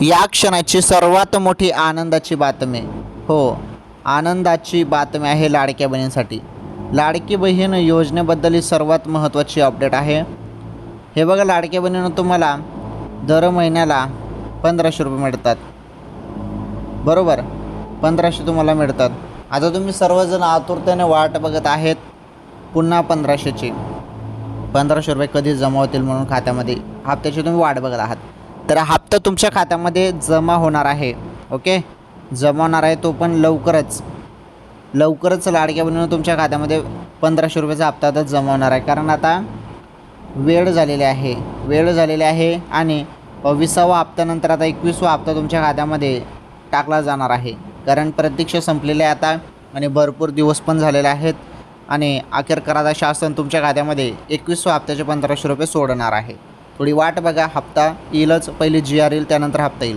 या क्षणाची सर्वात मोठी आनंदाची बातमी, हो, आनंदाची बातमी आहे लाडक्या बहिणींसाठी. लाडकी बहीण योजनेबद्दल ही सर्वात महत्त्वाची अपडेट आहे. हे बघा, लाडक्या बहिणीनं तुम्हाला दर महिन्याला 1500 रुपये मिळतात. बरोबर, 1500 तुम्हाला मिळतात. आता तुम्ही सर्वजण आतुरतेने वाट बघत आहेत पुन्हा 1500ची. 1500 रुपये कधी जमा होतील म्हणून खात्यामध्ये हप्त्याची तुम्ही वाट बघत आहात. तर हप्ता तुमच्या खात्यामध्ये जमा होणार आहे. ओके, जमा होणार आहे, तो पण लवकरच लाडक्या बहिणीनं तुमच्या खात्यामध्ये 1500 रुपयाचा हप्ता आता जमा होणार आहे. कारण आता वेळ झालेली आहे आणि 20वा हप्त्यानंतर आता 21वा हप्ता तुमच्या खात्यामध्ये टाकला जाणार आहे. कारण प्रतीक्षा संपलेली आहे आता आणि भरपूर दिवस पण झालेले आहेत आणि अखेरकार आता शासन तुमच्या खात्यामध्ये 21व्या हप्त्याचे 1500 रुपये सोडणार आहे. थोडी वाट बघा, हप्ता येईलच. पहिले GR येईल, त्यानंतर हप्ता येईल.